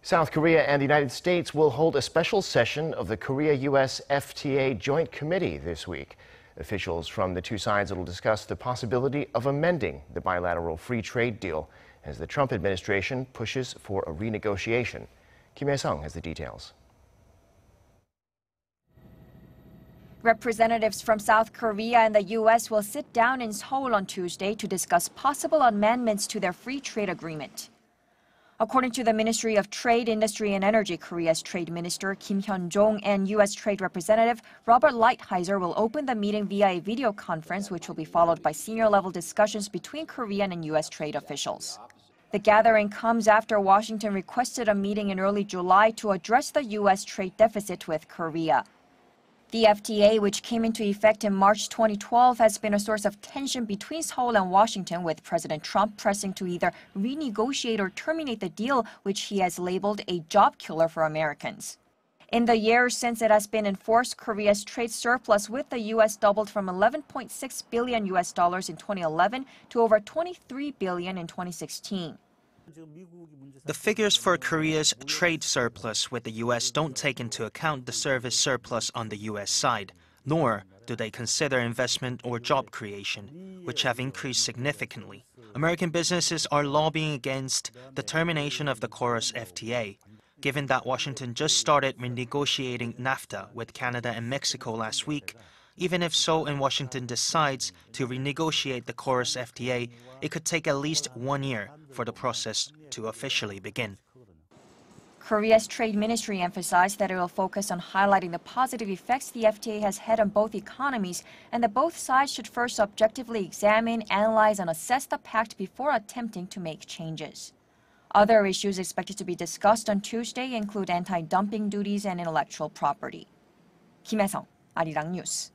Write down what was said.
South Korea and the United States will hold a special session of the Korea-U.S. FTA Joint Committee this week. Officials from the two sides will discuss the possibility of amending the bilateral free trade deal as the Trump administration pushes for a renegotiation. Kim Hyesung has the details. Representatives from South Korea and the U.S. will sit down in Seoul on Tuesday to discuss possible amendments to their free trade agreement. According to the Ministry of Trade, Industry and Energy, Korea's Trade Minister Kim Hyun-chong and U.S. Trade Representative Robert Lighthizer will open the meeting via a video conference, which will be followed by senior-level discussions between Korean and U.S. trade officials. The gathering comes after Washington requested a meeting in early July to address the U.S. trade deficit with Korea. The FTA, which came into effect in March 2012, has been a source of tension between Seoul and Washington, with President Trump pressing to either renegotiate or terminate the deal, which he has labeled a job killer for Americans. In the years since it has been enforced, Korea's trade surplus with the U.S. doubled from $11.6 billion in 2011 to over $23 billion in 2016. The figures for Korea's trade surplus with the U.S. don't take into account the service surplus on the U.S. side, nor do they consider investment or job creation, which have increased significantly. American businesses are lobbying against the termination of the KORUS FTA, given that Washington just started renegotiating NAFTA with Canada and Mexico last week. Even if Seoul and Washington decides to renegotiate the KORUS FTA, it could take at least 1 year for the process to officially begin. Korea's trade ministry emphasized that it will focus on highlighting the positive effects the FTA has had on both economies, and that both sides should first objectively examine, analyze, and assess the pact before attempting to make changes. Other issues expected to be discussed on Tuesday include anti-dumping duties and intellectual property. Kim Hyesung, Arirang News.